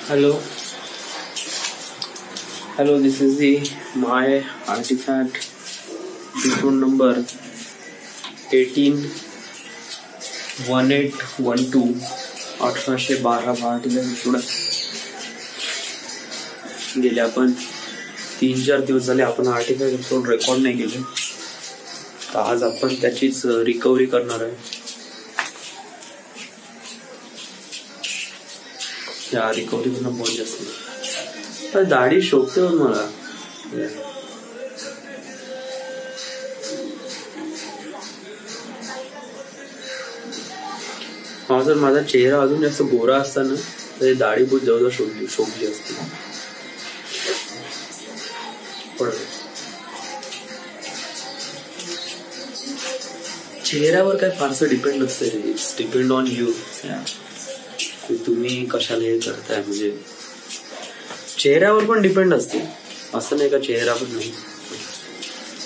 Hello, this is my artifact episode number 181812 1812 article episode. गेले आपण 3-4 दिवस झाले आपण आर्टिकल एपिसोड रेकॉर्ड नाही केले, तर आज आपण त्याचीच रिकव्हरी करणार आहे. या रिकव्हरी करणं बहुत जास्त दाढी शोभते मला. जर माझा चेहरा अजून जास्त गोरा असता ना तर दाढी बहुत जवळ शोभली असते. चेहऱ्यावर काय फारसं डिपेंड नसते रे. It's depend on you. तुम्ही कशाला हे करताय, म्हणजे चेहऱ्यावर पण डिपेंड असते, असं नाही का चेहरा पण नाही.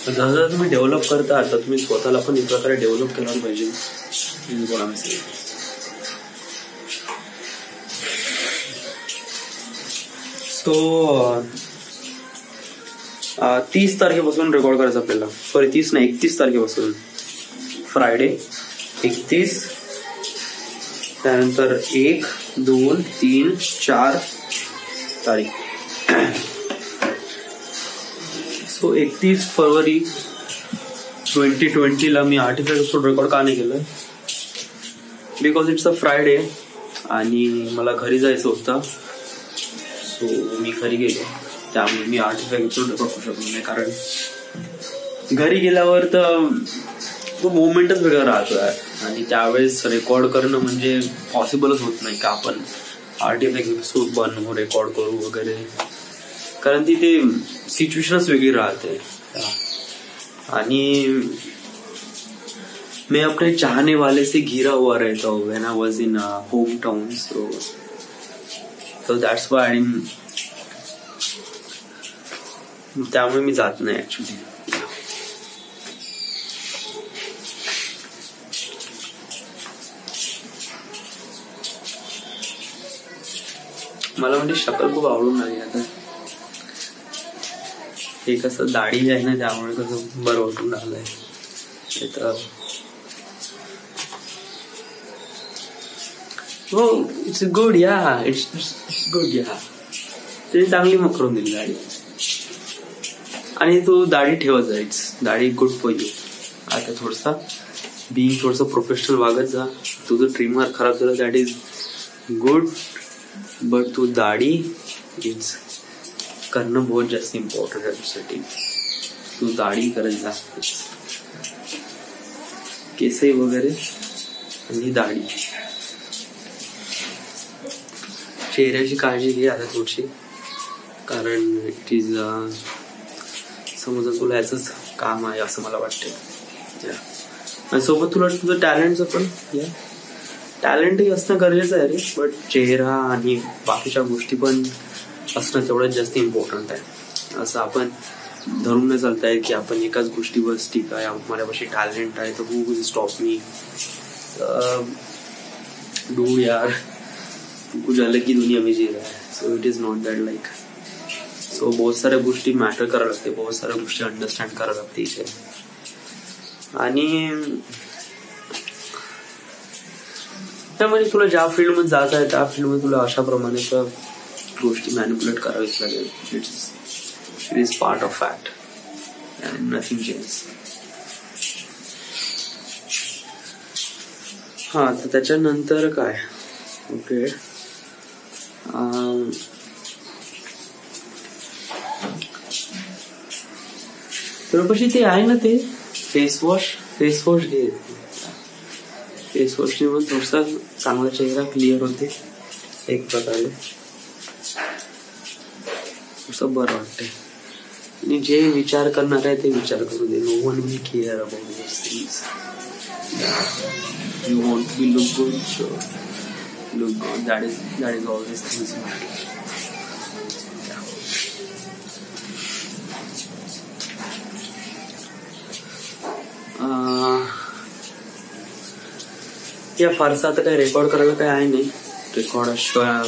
जसं तुम्ही डेव्हलप करता तर तुम्ही स्वतःला पण एक प्रकारे डेव्हलप केलं पाहिजे. सो 30 तारखेपासून रेकॉर्ड करायचं आपल्याला. सॉरी 30 नाही, 31 तारखेपासून. फ्रायडे 31, त्यानंतर 1, 2, 3, 4 तारीख. सो 31 फरवरी 2020 मी आर्टिकल एपिसोड रेकॉर्ड का नाही केलं, बिकॉज इट्स अ फ्रायडे आणि मला घरी जायचं होतं. सो मी घरी गेलो, त्यामुळे मी आर्टिकल एपिसोड रेकॉर्ड करू शकलो नाही. कारण घरी गेल्यावर तर तो मोमेंटच वेगळा राहतो आणि त्यावेळेस रेकॉर्ड करणं म्हणजे पॉसिबलच होत नाही का आपण आर्टिकल एपिसोड बनवू, रेकॉर्ड करू वगैरे. कारण ती ते सिच्युएशनच वेगळी राहते. आणि मैं अपने चाहने वाले से घिरा हुआ रहता हूँ when I was in home town. So that's why त्यामुळे मी जात नाही ऍक्च्युली. मला म्हणजे शक्ल खूप आवडून आली आता. हे कसं दाढी आहे ना, त्यामुळे कसं बरं वाटून आलंय. हो, इट्स गुड. या इट्स गुड. या ते चांगली मग करून दिली दाढी. आणि तू दाढी ठेवत जा. इट्स दाढी गुड फॉर यू. आता थोडसा प्रोफेशनल वागत जा. तुझं ट्रिमर खराब झालं, दॅट इज गुड, बट तू दाढी इट्स करणं बहुत जास्त इम्पॉर्टंट आहे तुझ्यासाठी. तू दाढी करत जा, केसही वगैरे आणि दाढी. चेहऱ्याची काळजी घे आता थोडीशी, कारण इट इज समजा तुला याच काम आहे असं मला वाटतं. आणि सोबत तुला तुझं टॅलेंटचं पण टॅलेंटही असणं गरजेचं आहे रे, बट चेहरा आणि बाकीच्या गोष्टी पण असणं तेवढंच जास्त इम्पॉर्टंट आहे. असं आपण धरून न चालताय की आपण एकाच गोष्टीवर स्टिक आहे, माझ्यापाशी टॅलेंट आहे तर who will stop me. Do यार, कुछ अलग ही दुनिया में जी रहा है. So it is not that like. So बहुत साऱ्या गोष्टी मॅटर करायला लागते, बहुत साऱ्या गोष्टी अंडरस्टँड करायला लागते इथे. आणि त्यामुळे तुला ज्या फील्डमध्ये जात आहे त्या फील्डमध्ये तुला अशा प्रमाणे गोष्टी मॅनिप्युलेट करावीच लागेल. It is part of fact and nothing change. हा, तर त्याच्यानंतर काय, ओके, तुझ्यापाशी ते आहे ना ते फेसवॉश घे. फेसवॉशने पण थोडासा चांगला चेहरा क्लिअर होते एक प्रकारे, थोडंसं बरं वाटतंय. आणि जे विचार करणार आहे ते विचार करू दे. No one will care about this things. You want to be look good, so look good. That is all this things matter. या फारसा आता काही रेकॉर्ड करायला काही आहे नाही. रेकॉर्ड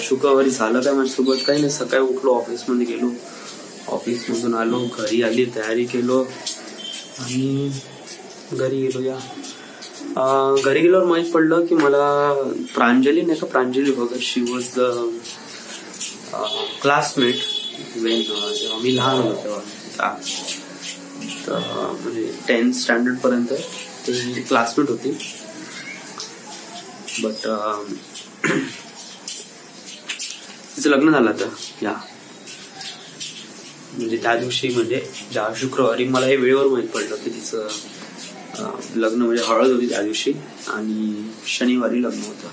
शुक्रवारी झालं काय माझ्यासोबत काही नाही. सकाळी उठलो, ऑफिसमध्ये गेलो, ऑफिसमधून आलो, घरी आली, तयारी केलो आणि घरी गेलो. घरी गेल्यावर माहीत पडलं की मला प्रांजली नाही का, प्रांजली भगत, शी वॉज द क्लासमेट जेव्हा मी लहान होतो तेव्हा. तर म्हणजे 10th स्टँडर्ड पर्यंत ते क्लासमेट होती. बट तिचं लग्न झालं आता. म्हणजे त्या दिवशी, म्हणजे ज्या शुक्रवारी मला हे वेळेवर माहीत पडलं की तिचं लग्न, म्हणजे हळद होती त्या दिवशी आणि शनिवारी लग्न होतं.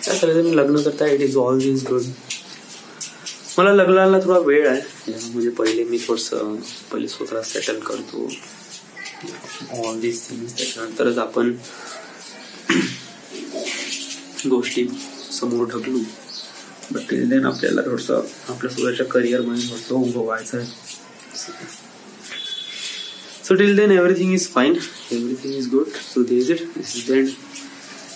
त्या सगळ्यांनी लग्न करता, it is all is good. मला लग्नाला थोडा वेळ आहे, म्हणजे पहिले मी पहिले स्वतःला सेटल करतो, ऑल दिस थिंग्स. त्याच्यानंतरच आपण गोष्टी समोर ढकलू. बट टिल देन आपल्याला थोडंसं आपल्या स्वतःच्या करिअरमध्ये थोडंसं उभं व्हायचं आहे. So till then everything is fine, everything is good. So this is it. This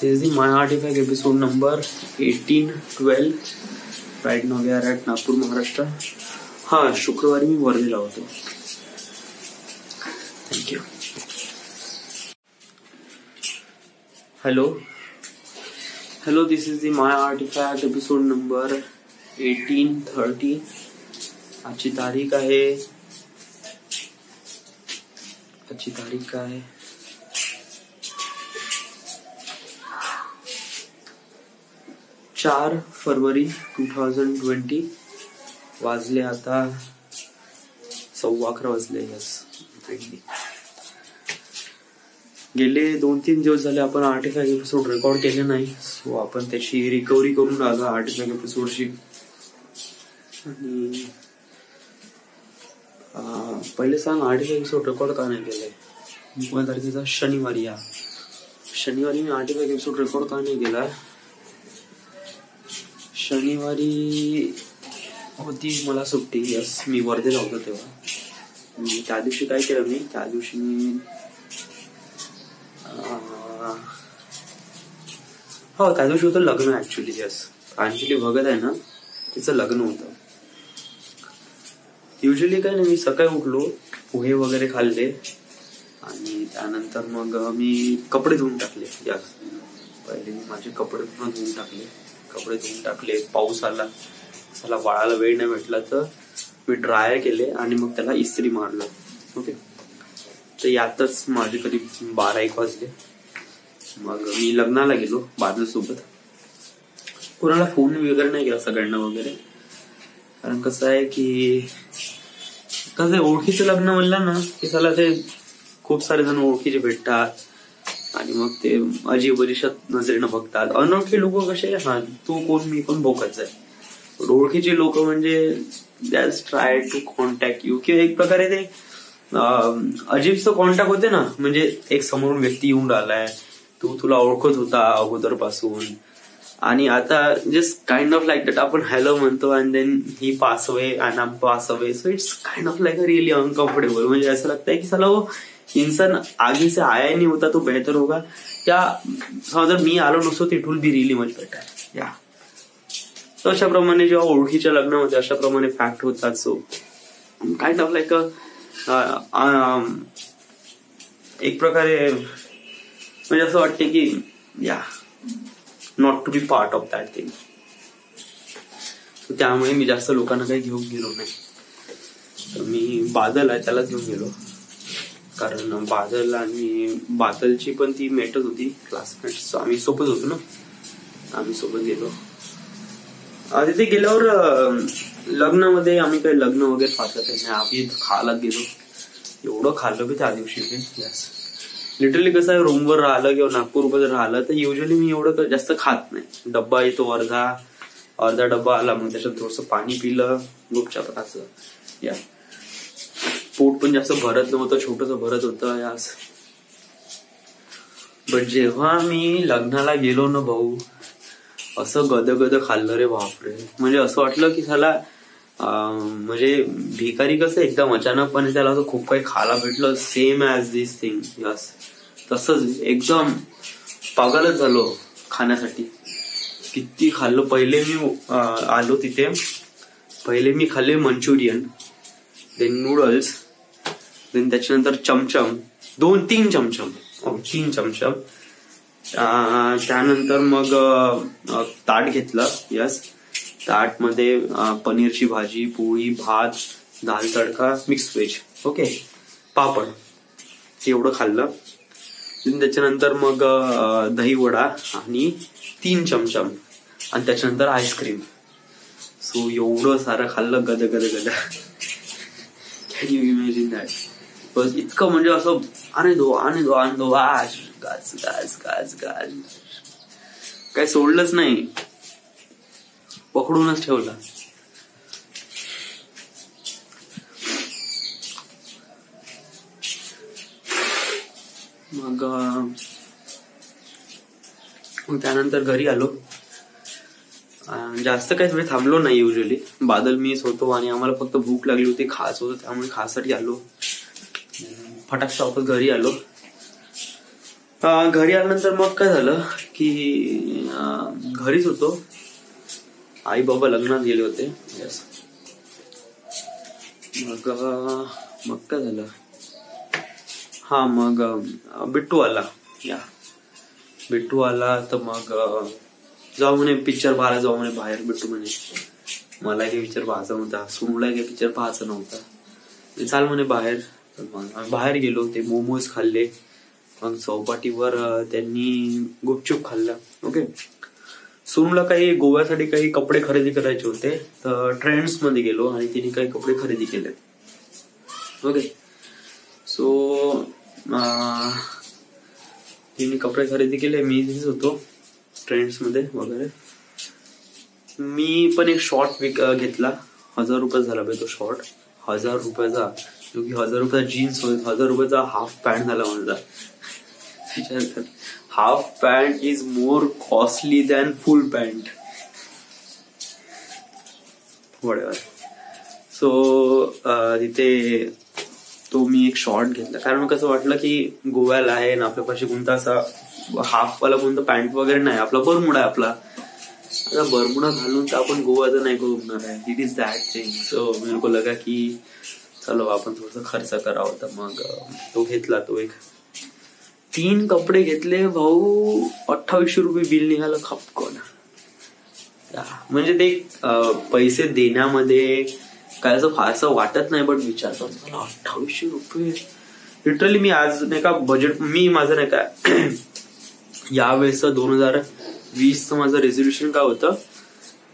is the My Artifact episode number 18-12. Right now we are at Nagpur, Maharashtra. शुक्रवारी मी वर्धेला होतो. Thank you. Hello, this is the My Artifact episode number 18-30. आजची तारीख आहे 4 February 2020. वाजले आता 11:15 वाजले. गेले 2-3 दिवस झाले आपण आर्टिफॅक्ट एपिसोड रेकॉर्ड केले नाही. सो आपण त्याची रिकव्हरी करून आलो आर्टिफॅक्ट एपिसोडची. आणि पहिले सांग, आर्टिफॅक्ट एपिसोड रेकॉर्ड का नाही केलंय? 19 तारखेचा शनिवारी मी आर्टिफॅक्ट एपिसोड रेकॉर्ड का नाही केला? शनिवारी होती मला सुट्टी. यस, मी वर्धेला होतो तेव्हा. त्या दिवशी काय केलं मी, त्या दिवशी मी त्या दिवशी होतं लग्न ऍक्च्युली. यस, प्रांजली भगत आहे ना, तिचं लग्न होतं. युजली काय नाही, मी सकाळी उठलो, पोहे वगैरे खाल्ले आणि त्यानंतर मग मी कपडे धुवून टाकले. पहिले मी माझे कपडे पूर्ण धुवून टाकले. पाऊस आला, चला बाळाला वेळ नाही भेटला तर मी ड्रायर केले आणि मग त्याला इस्त्री मारलं. ओके, तर यातच माझे कधी 12-1 वाजले. मग मी लग्नाला गेलो बादल सोबत. कोणाला फोन वगैरे नाही केला, सगळ्यांना वगैरे. कारण कसं आहे की ओळखीचं लग्न म्हणलं ना की त्याला ते खूप सारे जण ओळखीचे भेटतात आणि मग ते अजीब नजरेनं बघतात. अनोळखी लोक कसे, तू कोण मी कोण बोकच आहे. ओळखीचे लोक म्हणजे that's try to contact you, किंवा एक प्रकारे ते अजीबचं कॉन्टॅक्ट होते ना. म्हणजे एक समोरून व्यक्ती येऊन राहिलाय, तुला ओळखत होता अगोदर पासून आणि आता just kind of like that आपण हॅलो म्हणतो and then he pass away and I pass away. So it's kind of like a really uncomfortable. म्हणजे असं लगता है की साला वो इंसान आगे से आया ही नहीं होता तो बेहतर होगा, या जर मी आलो नसतो it will be really much better. या तर अशाप्रमाणे जेव्हा ओळखीच्या लग्नामध्ये अशाप्रमाणे फॅक्ट होतात. सो काइंड ऑफ लाईक एक प्रकारे म्हणजे असं वाटते की not to be part of that thing. त्यामुळे मी जास्त लोकांना काही घेऊन गेलो नाही. तर मी बादल आहे त्यालाच घेऊन गेलो, कारण बादलची पण ती मेटच होती, क्लासमेट्स. आम्ही सोबत होतो ना, आम्ही सोबत गेलो. तिथे गेल्यावर लग्नामध्ये आम्ही काही लग्न वगैरे पाहत नाही, आम्ही खायलाच गेलो. एवढं खाल्लं की त्या दिवशी लिटरली कसं आहे, रूमवर राहिलं किंवा नागपूरमध्ये राहिलं तर युजली मी एवढं जास्त खात नाही. डब्बा येतो अर्धा डब्बा आला, मग त्याच्यात थोडंसं पाणी पिलं गुपचाप असं. पोट पण जास्त भरत नव्हतं, छोटस भरत होतं यास. बट जेव्हा मी लग्नाला गेलो ना भाऊ, असं गद खाल्लं रे बापरे. म्हणजे असं वाटलं की त्याला म्हणजे भिकारी कसं एकदम अचानकपणे त्याला असं खूप काही खायला भेटलं, सेम ऍज दिस थिंग. यस, तसंच एकदम पागलच झालो खाण्यासाठी. किती खाल्लं. पहिले मी आलो तिथे, पहिले मी खाल्ले मंचुरियन, देन नूडल्स, देन त्याच्यानंतर चमचम, 2-3 चमचम, 3 चमचम. त्यानंतर मग ताट घेतलं. यस, ताट मध्ये पनीरची भाजी, पोळी, भात, दाल तडका, मिक्स व्हेज, ओके, पापड, एवढं खाल्लं. त्याच्यानंतर मग दही वडा आणि 3 चमचम आणि त्याच्यानंतर आईस्क्रीम. सो एवढं सारं खाल्लं, गद गद गद. Can you imagine that? बस इतकं म्हणजे असं आणि दो गाज गाज गाज गाज गाज, काय सोडलंच नाही, पकडूनच ठेवलं. मग त्यानंतर घरी आलो. जास्त काही वेळ थांबलो नाही. युजली बादल मीच होतो आणि आम्हाला फक्त भूक लागली होती, खास होतं, त्यामुळे खासाठी आलो. फटाकशा वापस घरी आलो. घरी आल्यानंतर मग काय झालं की घरीच होतो. आई बाबा लग्नात गेले होते. यस. मग काय झालं, हा मग बिट्टू आला. बिट्टू आला तर मग जाऊ म्हणे पिक्चर पाहायला जाऊ म्हणे बाहेर. बिट्टू म्हणे मला काही पिक्चर पाहायचा नव्हता, सुनला काही पिक्चर पाहायचा नव्हता, चाल म्हणे बाहेर. मग आम्ही बाहेर गेलो. ते मोमोज खाल्ले. मग चौपाटीवर त्यांनी गुपचूप खाल्ला. ओके. सुनला काही गोव्यासाठी काही कपडे खरेदी करायचे होते, तर ट्रेंड्स मध्ये गेलो आणि तिने काही कपडे खरेदी केले. ओके. सो तिने कपडे खरेदी केले, मी तिथेच होतो ट्रेंड्स मध्ये वगैरे. मी पण एक शॉर्ट घेतला. 1000 रुपये झाला पाहिजे तो शॉर्ट. 1000 रुपयाचा, जो की 1000 रुपयाचा जीन्स होईल, 1000 रुपयाचा हाफ पॅन्ट झाला माझा. Half pant is more costly than full pant. वडेवर. So तिथे तो मी एक शॉर्ट घेतला, कारण कसं वाटलं की गोव्याला आहे ना आपल्यापाशी कोणता असा हाफवाला कोणता पॅन्ट वगैरे नाही. आपला बरमुडा आहे आपला. आता बरमुडा घालून तर आपण गोव्याचं नाही घुमणार आहे. It is that thing. So मेरे को लगा की चलो आपण थोडस खर्च करावं, तर मग तो घेतला. तो एक 3 कपडे घेतले भाऊ. 2800 रुपये बिल निघालं खपकन. म्हणजे ते पैसे देण्यामध्ये काय असं फारसं वाटत नाही, बट विचार करतो 2800 रुपये लिटरली. मी आज नाही का बजेट, मी माझं नाही का यावेळेस 2020चं माझं रेझोल्युशन काय होतं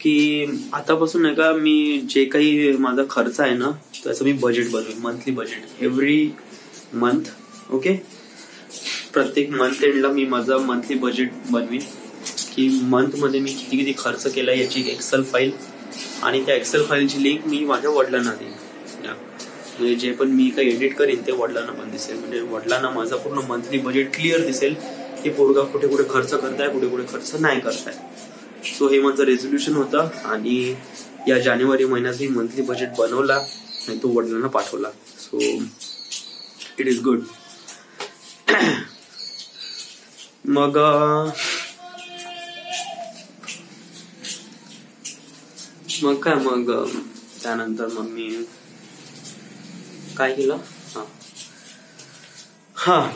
की आतापासून नाही का मी जे काही माझा खर्च आहे ना त्याचं मी बजेट बनवेन. Monthly budget every month. Okay. प्रत्येक मंथ एंडला मी माझं मंथली बजेट बनवीन की मंथ मध्ये मी किती किती खर्च केला याची एक एक्सेल फाईल, आणि त्या एक्सेल फाईलची लिंक मी माझ्या वडिलांना देईन. म्हणजे जे पण मी काही एडिट करीन ते वडिलांना पण दिसेल. म्हणजे वडिलांना माझा पूर्ण मंथली बजेट क्लिअर दिसेल की पोरगा कुठे कुठे खर्च करताय, कुठे कुठे खर्च नाही करताय. सो हे माझं रेझोल्युशन होतं आणि या जानेवारी महिन्यात मी मंथली बजेट बनवला आणि तो वडिलांना पाठवला. So it is good. मग काय मग त्यानंतर मग मी काय केलं,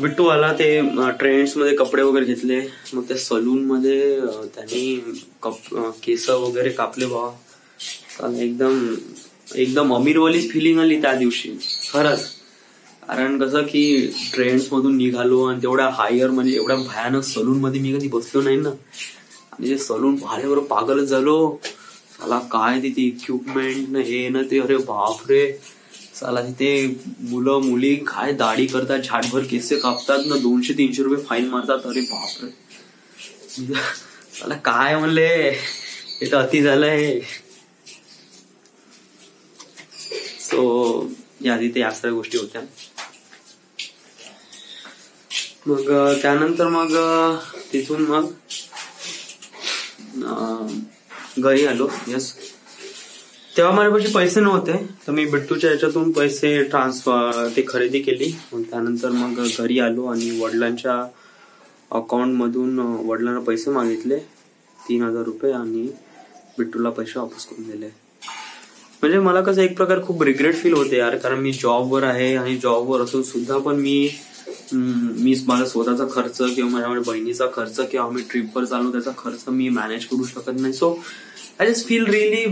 बिट्टू आला. ते ट्रेंड्स मध्ये कपडे वगैरे घेतले. मग त्या सलून मध्ये त्यांनी केस वगैरे कापले. एकदम एकदम अमीरवालीच फिलिंग आली त्या दिवशी खरंच. कारण कसं की ट्रेंड्स मधून निघालो आणि तेवढ्या हायर म्हणजे एवढ्या भयानक सलून मध्ये मी कधी बसलो नाही ना. आणि जे सलून पाहिल्यावर पागलच झालो. साला काय तिथे इक्विपमेंट हे ना ते, अरे बापरे. साला तिथे मुलं मुली काय दाढी करतात, झाडभर केस कापतात ना, 200-300 रुपये फाईन मारतात. अरे बापरे. साला काय म्हणले, हे तर अति झालंय. सो या तिथे या सगळ्या गोष्टी होत्या. मग त्यानंतर मग तिथून मग घरी आलो. यस. तेव्हा माझ्यापाशी पैसे नव्हते, तर मी बिट्टूच्या याच्यातून पैसे ट्रान्सफर ते खरेदी केली. मग त्यानंतर मग घरी आलो आणि वडिलांच्या अकाउंट मधून वडिलांना पैसे मागितले. 3,000 रुपये आणि बिट्टूला पैसे वापस करून दिले. म्हणजे मला कसं एक प्रकार खूप रिग्रेट फील होते यार, कारण मी जॉबवर आहे आणि जॉबवर असून सुद्धा पण मी माझा स्वतःचा खर्च किंवा माझ्या बहिणीचा खर्च किंवा आम्ही ट्रिपवर चालू त्याचा खर्च मी मॅनेज करू शकत नाही. So I just feel really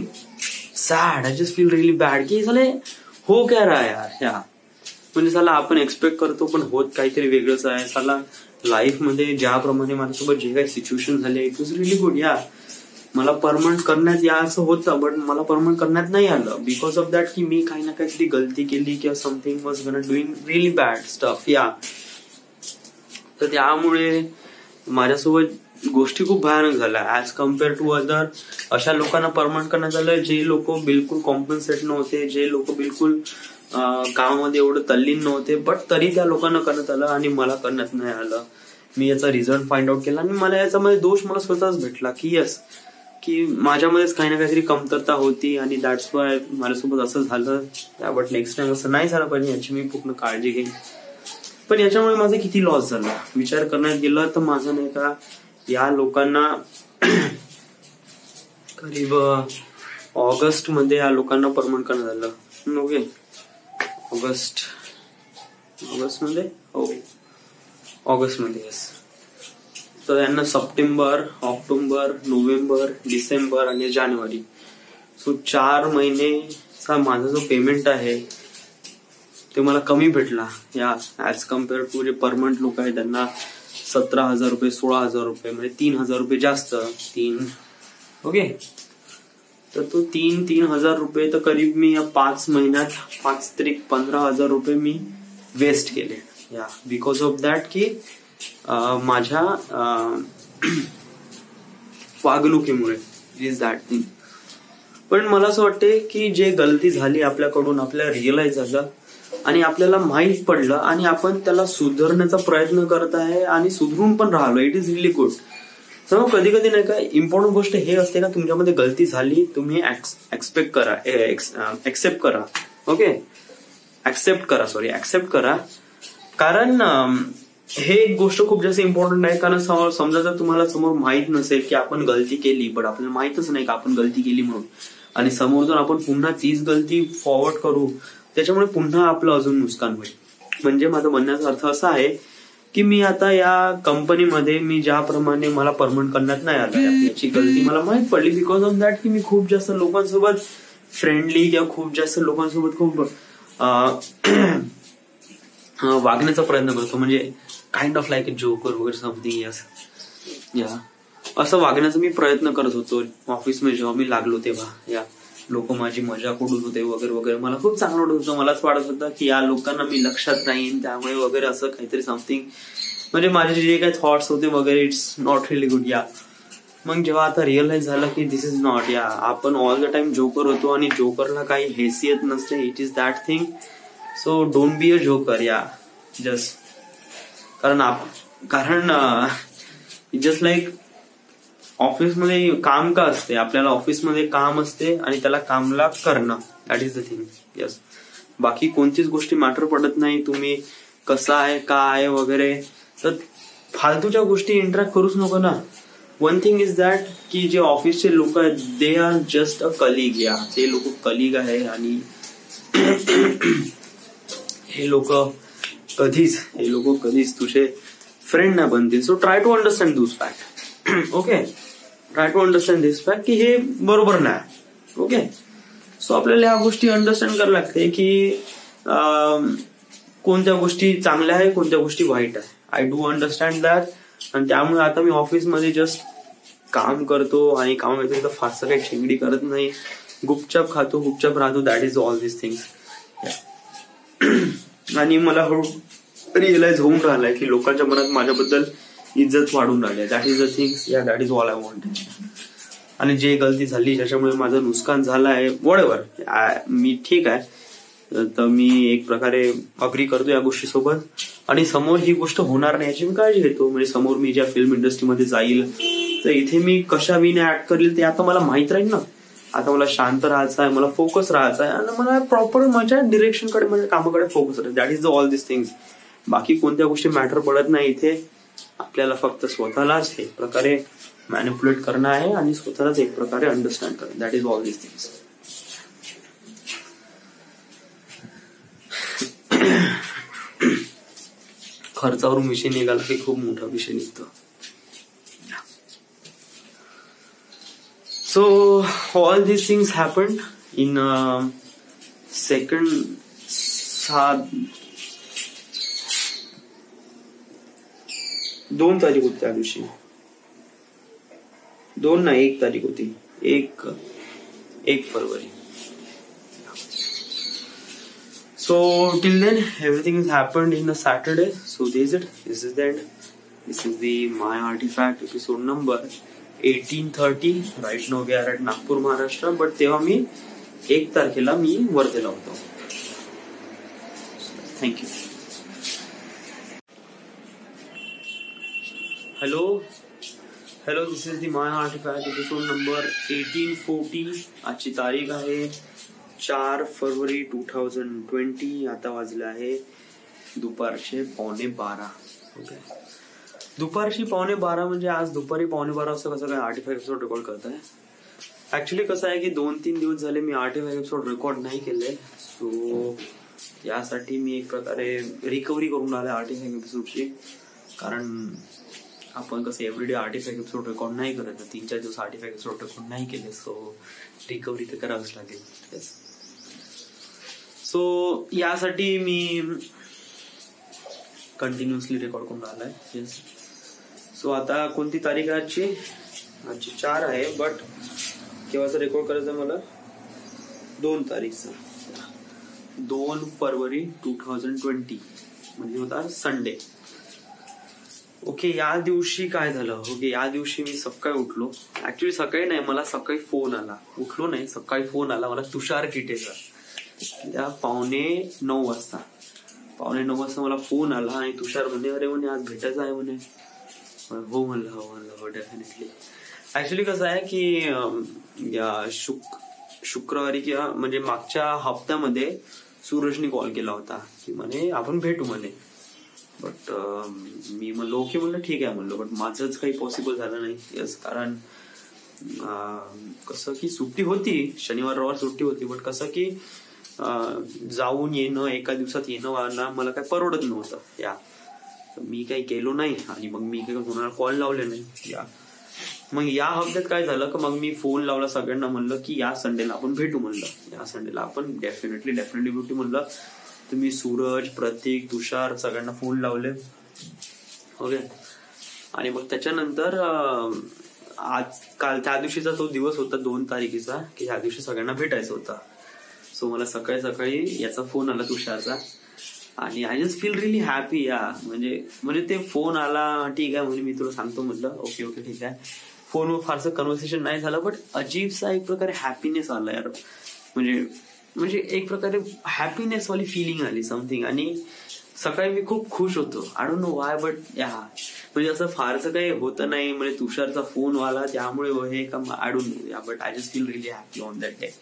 sad, I just feel really bad की साले हो क्या रहा यार ह्या. म्हणजे साला आपण एक्सपेक्ट करतो पण होत काहीतरी वेगळंच आहे. साला लाईफमध्ये ज्याप्रमाणे माझ्यासोबत जे काही सिच्युएशन झाले इट वॉज रिअली गुड यार. मला परमनंट करण्यात या असं होतं बट मला परमनंट करण्यात नाही आलं बिकॉज ऑफ दॅट की मी काही ना काहीतरी गलती केली किंवा something was gonna doing really bad stuff या. तर त्यामुळे माझ्यासोबत गोष्टी खूप भयानक झाल्या ऍज कम्पेअर टू अदर. अशा लोकांना परमनंट करण्यात आलं जे लोक बिलकुल कॉम्पन्सेट नव्हते, जे लोक बिलकुल कामामध्ये एवढं तल्लीन नव्हते, बट तरी त्या लोकांना करण्यात आलं आणि मला करण्यात नाही आलं. मी याचा रिझल्ट फाइंड आउट केला आणि मला याच्यामध्ये दोष मला स्वतःच भेटला की यस की माझ्यामध्येच काही ना काहीतरी कमतरता होती आणि दॅट्स वाय माझ्यासोबत असं झालं. बट नेक्स्ट टाइम असं नाही झालं पाहिजे याची मी पूर्ण काळजी घेईन. पण याच्यामुळे माझा किती लॉस झाला विचार करण्यात गेलं तर माझं नाही का या लोकांना करीब ऑगस्ट मध्ये या लोकांना परमनंट करण्यात आलं. ओके ऑगस्ट मध्ये हो ऑगस्ट मध्ये येस. तर यांना सप्टेंबर, ऑक्टोबर, नोव्हेंबर, डिसेंबर आणि जानेवारी सो 4 महिनेचा माझा जो पेमेंट आहे ते मला कमी भेटला या ऍज कम्पेअर टू जे परमनंट लोक आहेत त्यांना 17,000 रुपये, 16,000 रुपये म्हणजे 3,000 रुपये जास्त. ओके तर तो 3,000 रुपये तर करीब मी या 5 महिन्यात 5-15,000 रुपये मी वेस्ट केले या बिकॉज ऑफ दॅट की माझ्या वागणुकीमुळे इज दॅट थिंग. पण मला असं वाटते की जे गलती झाली आपल्याकडून आपल्याला रिअलाइज झालं आणि आपल्याला माहीत पडलं आणि आपण त्याला सुधारण्याचा प्रयत्न करत आहे आणि सुधरून पण राहिलो. It is really good. तर कधी कधी नाही का इम्पॉर्टंट गोष्ट हे असते का तुमच्यामध्ये गलती झाली तुम्ही एक्सेप्ट करा. ओके ऍक्सेप्ट करा कारण हे एक गोष्ट खूप जास्त इम्पॉर्टंट आहे. कारण समजा जर तुम्हाला समोर माहित नसेल की आपण गलती केली बट आपल्याला माहितच नाही का आपण गलती केली म्हणून आणि समोर जर आपण पुन्हा तीच गलती फॉरवर्ड करू त्याच्यामुळे पुन्हा आपलं अजून नुकसान होईल. म्हणजे माझा म्हणण्याचा अर्थ असा आहे की मी आता या कंपनीमध्ये मी ज्याप्रमाणे मला परमनंट करण्यात नाही आलं याची गलती मला माहित पडली बिकॉज ऑफ दॅट की मी खूप जास्त लोकांसोबत फ्रेंडली किंवा खूप जास्त लोकांसोबत खूप वागण्याचा प्रयत्न करतो. म्हणजे kind of like a joker वगैरे समथिंग यस या असं वागण्याचा मी प्रयत्न करत होतो ऑफिसमध्ये जेव्हा मी लागलो तेव्हा. या लोक माझी मजाक उडवत होते वगैरे वगैरे. मला खूप चांगलं वाटत होतं. मलाच वाटत होतं की या लोकांना मी लक्षात राहीन त्यामुळे वगैरे असं काहीतरी समथिंग. म्हणजे माझे जे काही थॉट्स होते वगैरे इट्स नॉट रिअली गुड या. मग जेव्हा आता रिअलाइज झालं की दिस इज नॉट या आपण ऑल द टाइम जोकर होतो आणि जोकरला काही हैसियत नसते. It is that thing. So don't be a joker या जस्ट कारण जस्ट लाईक ऑफिसमध्ये काम का असते आपल्याला ऑफिसमध्ये काम असते आणि त्याला कामला करणं that is the thing yes. बाकी कोणतीच गोष्टी मॅटर पडत नाही. तुम्ही कसं आहे काय वगैरे तर फालतूच्या गोष्टी इंटरॅक्ट करूच नको ना. वन थिंग इज दॅट की जे ऑफिसचे लोक आहेत they are just a colleague या ते लोक कलिग आहे आणि हे लोक कधीच तुझे फ्रेंड नाही बनतील. So try to understand this fact. Okay try to understand this fact की हे बरोबर नाही. ओके सो आपल्याला या गोष्टी अंडरस्टँड करायला लागते की कोणत्या गोष्टी चांगल्या आहे कोणत्या गोष्टी वाईट आहे. I do understand that. आणि त्यामुळे आता मी ऑफिसमध्ये जस्ट काम करतो आणि काम व्यतिरिक्त फारसं काही शेंगडी करत नाही. गुपचाप खातो गुपचाप राहतो. That is all this things. आणि मला हळू रिअलाइज होऊन राहिलाय की लोकांच्या मनात माझ्याबद्दल इज्जत वाढून राहिली. दॅट इज द थिंग्स या that is all I want. आणि जे गलती झाली ज्याच्यामुळे माझं नुकसान झालं आहे वॉटेवर मी ठीक आहे तर मी एक प्रकारे अग्री करतो या गोष्टीसोबत आणि समोर ही गोष्ट होणार नाही याची मी काळजी घेतो. म्हणजे समोर मी ज्या फिल्म इंडस्ट्रीमध्ये जाईल तर इथे मी कशा वीने ऍक्ट करेल ते आता मला माहित राहील ना. आता मला शांत राहायचं आहे मला फोकस राहायचा आहे आणि मला प्रॉपर माझ्या डिरेक्शनकडे माझ्या कामाकडे फोकस राहायचं. That is the all this things. बाकी कोणत्या गोष्टी मॅटर पडत नाही इथे. आपल्याला फक्त स्वतःलाच हे प्रकारे मॅनिप्युलेट करणं आहे आणि स्वतःलाच एक प्रकारे अंडरस्टँड करणं. That is all this things. खर्चावरून विषय निघाला की खूप मोठा विषय निघतो. So all these things happened in second 2 तारीख होती त्या दिवशी. 2 नाही 1 तारीख होती. 1 February. So till then everything has happened in a Saturday. So this is the end. This is the My Artifact episode number 1830. Right now we are at Nagpur, Maharashtra. But तेव्हा मी 1 तारखेला मी वर्धेला होतो. Thank you. Hello, this is the My Artifact episode number 1840. आजची तारीख आहे 4 February 2020. आता वाजले आहे दुपारचे 11:15. ओके, दुपारची 11:15 म्हणजे आज दुपारी 11:15 वाजता कसं काय आर्टिफॅक्ट एपिसोड रेकॉर्ड करताय. ऍक्च्युली कसं आहे की 2-3 दिवस झाले मी आर्टिफॅक्ट एपिसोड रेकॉर्ड नाही केले. सो यासाठी मी एक प्रकारे रिकव्हरी करून आले आर्टिफॅक्ट एपिसोडची. कारण आपण कसं एव्हरीडे आर्टिफॅक्ट एपिसोड रेकॉर्ड नाही करत. 3-4 दिवस आर्टिफॅक्ट एपिसोड रेकॉर्ड नाही केले. सो रिकव्हरी तर करावंच लागेल. येस. सो यासाठी मी कंटिन्युअसली रेकॉर्ड करून आलाय. येस. सो आता कोणती तारीख आहे आजची 4 आहे. बट केव्हाचा रेकॉर्ड करायचं मला 2 तारीखचा 2 फरवरी 2020 म्हणजे होता संडे. ओके, या दिवशी काय झालं. ओके, या दिवशी मी सकाळी उठलो. ऍक्च्युली सकाळी नाही, मला सकाळी फोन आला. उठलो नाही, सकाळी फोन आला मला तुषार किटेचा. त्या 8:45 वाजता 8:45 वाजता मला फोन आला आणि तुषार म्हणे अरे म्हणे आज भेटायचं आहे म्हणे. हो म्हणलं डेफिनेटली. ऍक्च्युली कसं आहे की या शुक्रवारी किंवा म्हणजे मागच्या हप्त्यामध्ये सूरजनी कॉल केला होता की म्हणे आपण भेटू म्हणे. बट मी म्हणलो ओके म्हणलं ठीक आहे म्हणलं. बट माझंच काही पॉसिबल झालं नाही. यस, कारण कसं की सुट्टी होती, शनिवार रविवार सुट्टी होती. बट कसं की जाऊन येणं एका दिवसात येणं मला काय परवडत नव्हतं. या मी काही गेलो नाही आणि मग मी काही कोणाला कॉल लावले नाही. या मग या हप्त्यात काय झालं की मग मी फोन लावला सगळ्यांना. म्हणलं की या संडेला आपण भेटू म्हणलं. या संडेला आपण डेफिनेटली भेटू म्हणलं. तुम्ही सूरज, प्रतीक, तुषार सगळ्यांना फोन लावले. ओके, आणि मग त्याच्यानंतर काल त्या दिवशीचा तो दिवस होता 2 तारखेचा की ह्या दिवशी सगळ्यांना भेटायचं होतं. सो मला सकाळी याचा फोन आला तुषारचा आणि I just feel relief happy. या म्हणजे ते फोन आला ठीक आहे म्हणजे मी तुला सांगतो म्हटलं ओके ठीक आहे. फोनवर फारसं कन्व्हर्सेशन नाही झालं. बट अजीबसा एक प्रकारे हॅपीनेस आला यार. म्हणजे एक प्रकारे हॅपीनेस वाली फिलिंग आली समथिंग. आणि सकाळी मी खूप खुश होतो. I don't no Y. But या म्हणजे असं फारसं काही होतं नाही. म्हणजे तुषारचा फोन आला त्यामुळे हे का आय डोंट नो. या but I just feel relief happy on that day.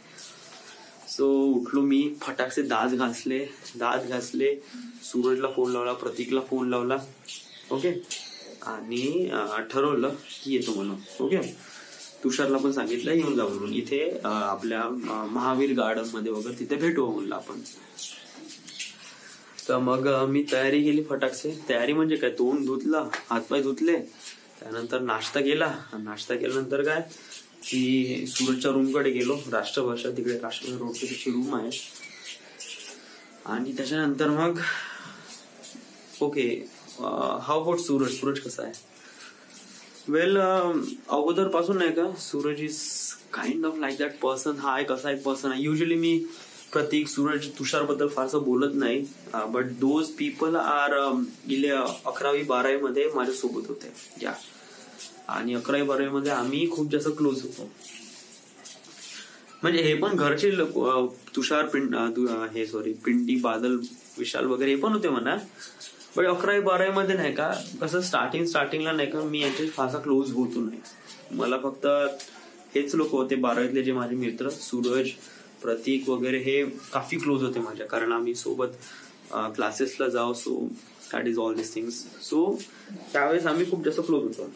So उठलो मी, फटाकसे दात घासले, सूरजला फोन लावला, प्रतीकला फोन लावला. ओके, आणि ठरवलं की येतो म्हणून. ओके, तुषारला पण सांगितलं येऊन जा म्हणून. इथे आपल्या महावीर गार्डन मध्ये वगैरे तिथे भेटू म्हणलं आपण. तर मग मी तयारी केली फटाकसे. तयारी म्हणजे काय, तोंड धुतलं, हातपाय धुतले, त्यानंतर नाश्ता केल्यानंतर काय की सूरजच्या रूमकडे गेलो. राष्ट्रभाषा तिकडे राष्ट्रभाषा रोडची त्याची रूम आहे. आणि त्याच्यानंतर मग ओके हाऊ अबाउट सूरज कसा आहे. वेल अगोदर पासून नाही का Suraj is kind of like that person. हा एक असा एक पर्सन आहे. युजली मी प्रतीक, सूरज, तुषार बद्दल फारसं बोलत नाही. बट दोज पीपल आर 11वी-12वी मध्ये माझ्यासोबत होते. या आणि 11वी-12वी मध्ये आम्ही खूप जास्त क्लोज होतो. म्हणजे हे पण घरचे लोक, तुषार, पिंटी, बादल, विशाल वगैरे हे पण होते म्हणा. पण 11वी-12वी मध्ये नाही का कसं स्टार्टिंगला नाही का मी यांच्याशी फारसा क्लोज होतो नाही. मला फक्त हेच लोक होते 12वीतले जे माझे मित्र, सूरज, प्रतीक वगैरे हे काफी क्लोज होते माझ्या. कारण आम्ही सोबत क्लासेसला जाऊ. So that is all this things. So त्यावेळेस आम्ही खूप जास्त क्लोज होतो.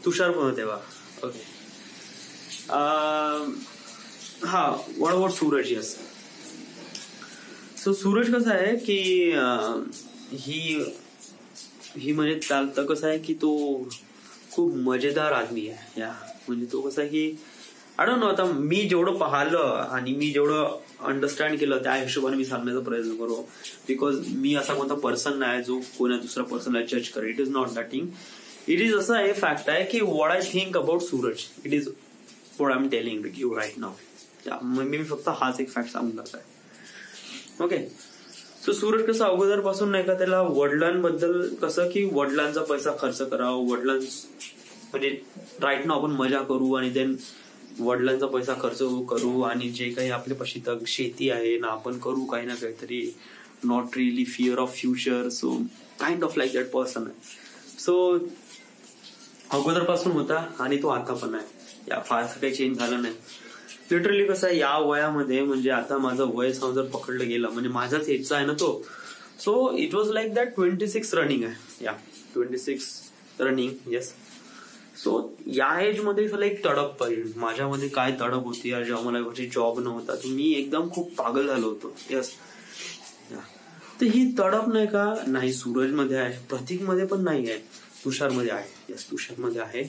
तुषार पण तेव्हा. ओके. हा, what about Suraj? Yes. So Suraj कसं आहे की ही म्हणजे त्याला कसं आहे की तो खूप मजेदार आदमी आहे. या म्हणजे तो कसं आहे की आय डोंट नो, आता मी जेवढं पाहिलं आणि मी जेवढं अंडरस्टँड केलं त्या हिशोबाने मी सांगण्याचा प्रयत्न करू. बिकॉज मी असा कोणता पर्सन नाही जो कोणा दुसऱ्या पर्सनला जज करेल. It is not that thing. It is असं आहे, फॅक्ट आहे की what I think about Suraj, it is what I am telling you right now. मी फक्त हाच एक फॅक्ट सांगून जात आहे. ओके. सो सूरज कसं अगोदरपासून नाही का त्याला वडिलांबद्दल कसं की वडिलांचा पैसा खर्च करावा, म्हणजे राईट नाव आपण मजा करू आणि देन वडिलांचा पैसा खर्च करू आणि जे काही आपल्यापाशी शेती आहे ना आपण करू काही ना काहीतरी. Not really fear of future. So kind of like that person आहे. सो अगोदरपासून होता आणि तो आता पण आहे. या फारसं काही चेंज झालं नाही. लिटरली कसं आहे या वयामध्ये, म्हणजे आता माझं वय जर पकडलं गेलं म्हणजे माझ्याच एजचा आहे ना तो. So it was like that 26 running आहे. या 26 रनिंग. येस. सो या एज मध्ये लाईक तडप पाहिजे. माझ्यामध्ये काय तडप होती जेव्हा मला जॉब नव्हता, तर मी एकदम खूप पागल झालो होतो. यस. तर ही तडप नाही का, नाही सूरज मध्ये आहे, प्रतीक मध्ये पण नाही आहे, तुषार मध्ये आहे. यस, तुषार मध्ये आहे.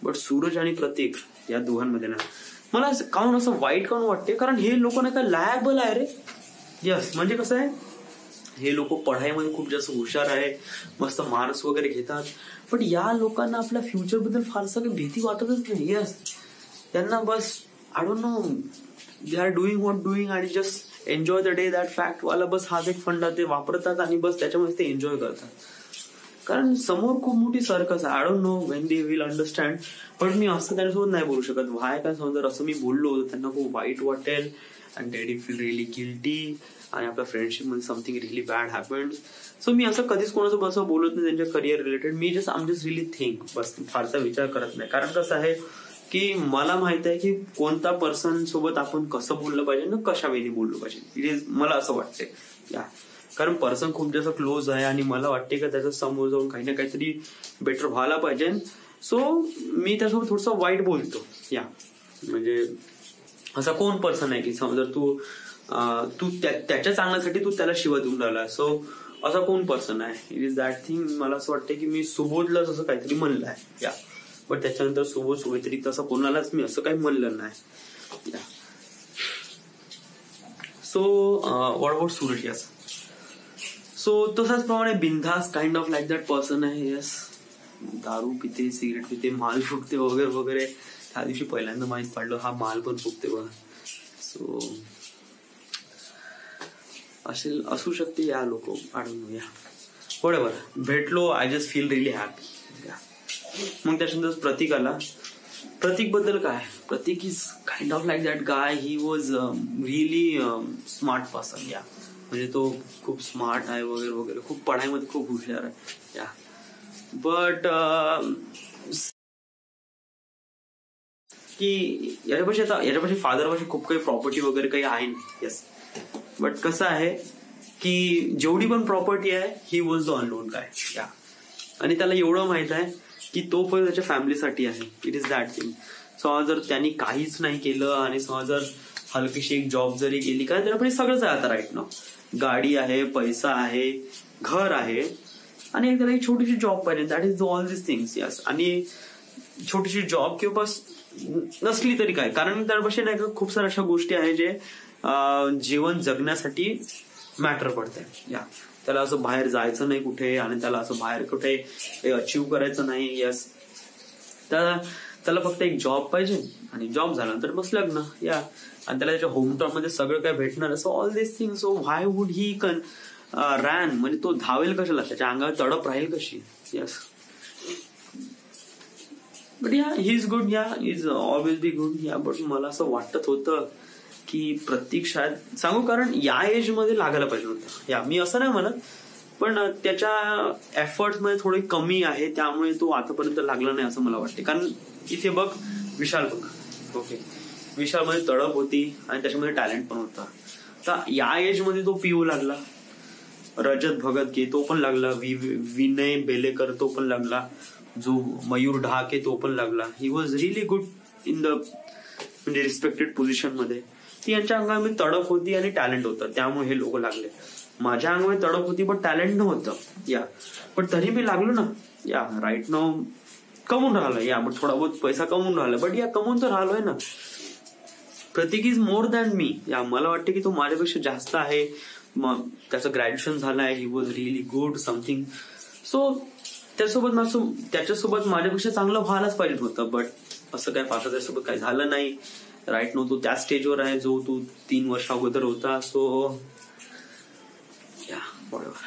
बट सूरज आणि प्रतीक या दोघांमध्ये नाही. मला काऊन असं वाईट काऊन वाटते, कारण हे लोक नाही का लायबल आहे रे. यस, म्हणजे कसं आहे हे लोक पढाईमध्ये खूप जास्त हुशार आहे, मस्त मार्क्स वगैरे घेतात. पण या लोकांना आपल्या फ्युचर बद्दल फारसं काही भीती वाटतच नाही. यस, त्यांना बस I don't know, they are doing what doing आणि just enjoy the day. That fact वाला बस हाच एक फंडा ते वापरतात आणि बस त्याच्यामध्ये ते एन्जॉय करतात. कारण समोर खूप मोठी सर्कस आहे. I don't know when they will understand. पण मी असं त्यांच्यासोबत नाही बोलू शकत. व्हाय काय समजा असं मी बोललो तर त्यांना खूप वाईट वाटेल and they will feel really guilty आणि आपल्या फ्रेंडशिप मध्ये something really bad happened. So मी असं कधीच कोणासोबत असं बोलत नाही त्यांच्या करिअर रिलेटेड. मी I am just really think, बस फारसा विचार करत नाही. कारण कसं आहे की मला माहित आहे की कोणता पर्सन सोबत आपण कसं बोललं पाहिजे ना कशा वेळी बोललं पाहिजे. इट इज, मला असं वाटतंय. या कारण पर्सन खूप जास्त क्लोज आहे आणि मला वाटते का त्याच्या समोर जाऊन काही ना काहीतरी बेटर व्हायला पाहिजे. सो मी त्यासोबत थोडंसं वाईट बोलतो. या म्हणजे असा कोण पर्सन आहे की समजा तू त्याच्या चांगल्यासाठी तू त्याला शिवा देऊन राहिला. सो असा कोण पर्सन आहे. It is that thing. मला असं वाटतं की मी सुबोधलाच असं काहीतरी म्हणलं आहे. या बट त्याच्यानंतर सुबोध व्यतिरिक्त असं कोणालाच मी असं काही म्हणलं नाही. या so what about Suraj? Yes. So तसाच प्रमाणे बिंदास kind of like that person आहे. यस, दारू पिते, सिगरेट पिते, माल फुकते वगैरे वगैरे. त्या दिवशी पहिल्यांदा माहित पडलं हा माल पण फुकते बघा. सो असेल, असू शकते या लोक, आढळून या बरोबर भेटलो. I just feel really happy. मग त्याच्यानंतर प्रतीक आला. प्रतीक बद्दल काय, Prateek is kind of like that guy. He was really smart person. या म्हणजे तो खूप स्मार्ट आहे वगैरे वगैरे, खूप पढाईमध्ये खूप हुशार आहे. या बट की याच्यापाशी फादरपाशी खूप काही प्रॉपर्टी वगैरे काही आहे. येस, बट कसं आहे की जेवढी पण प्रॉपर्टी आहे ही वॉज द अननोन गाय. या आणि त्याला एवढं माहित आहे की तो पण त्याच्या फॅमिलीसाठी आहे. It is that thing. समजा जर त्यांनी काहीच नाही केलं आणि समजा जर हलकीशी एक जॉब जरी केली काय त्याला सगळंच आहे आता राईट नाव. गाडी आहे, पैसा आहे, घर आहे आणि त्याला एक छोटीशी जॉब पाहिजे. That is all this things. Yes, आणि छोटीशी जॉब किंवा बस नसली तरी काय, कारण त्यापाशी नाही का खूप साऱ्या अशा गोष्टी आहेत जे जीवन जगण्यासाठी मॅटर पडते. या त्याला असं बाहेर जायचं नाही कुठे आणि त्याला असं बाहेर कुठे अचीव करायचं नाही. यस, त्याला फक्त एक जॉब पाहिजे आणि जॉब झाल्यानंतर बस लग्न. या आणि त्याला त्याच्या होमटाऊन मध्ये सगळं काय भेटणार. So all this thing. So why would he ran, म्हणजे तो धावेल कशाला, त्याच्या अंगावर तडप राहील कशी. यस, बट या ही इज गुड. या इज ऑलवेज बी गुड. या बट मला असं वाटत होतं की प्रतीक शायद सांगू, कारण या एज मध्ये लागायला पाहिजे होतं. या मी असं नाही म्हणत, पण त्याच्या एफर्ट्स मध्ये थोडी कमी आहे त्यामुळे तो आतापर्यंत लागला नाही असं मला वाटते. कारण इथे बघ विशाल बघ. ओके, विशालमध्ये तडप होती आणि त्याच्यामध्ये टॅलेंट पण होता. तर या एज मध्ये तो पिऊ लागला. रजत भगत के तो पण लागला, विनय बेलेकर तो पण लागला, जो मयूर ढाक आहे तो पण लागला. ही was really good in the म्हणजे रिस्पेक्टेड पोझिशन मध्ये. ती यांच्या अंगामध्ये तडक होती आणि टॅलेंट होतं, त्यामुळे हे लोक लागले. माझ्या अंगामध्ये तडक होती पण टॅलेंट नव्हतं या, पण तरी मी लागलो ना या. राईट नाव कमवून राहिलं या, बट थोडा बहुत पैसा कमवून राहिला, बट या कमवून तर राहिलोय ना. प्रतीक इज मोर दॅन मी या. मला वाटतं की तो माझ्यापेक्षा जास्त आहे. मग त्याचं ग्रॅज्युएशन झालं आहे. ही was really good something. So त्याच्यासोबत माझ्यापेक्षा चांगलं व्हायलाच पाहिजे होतं, बट असं काय पाहता त्यासोबत काही झालं नाही. राईट नो तो त्या स्टेजवर आहे जो तो 3 वर्ष अगोदर होता. सो या बरोबर.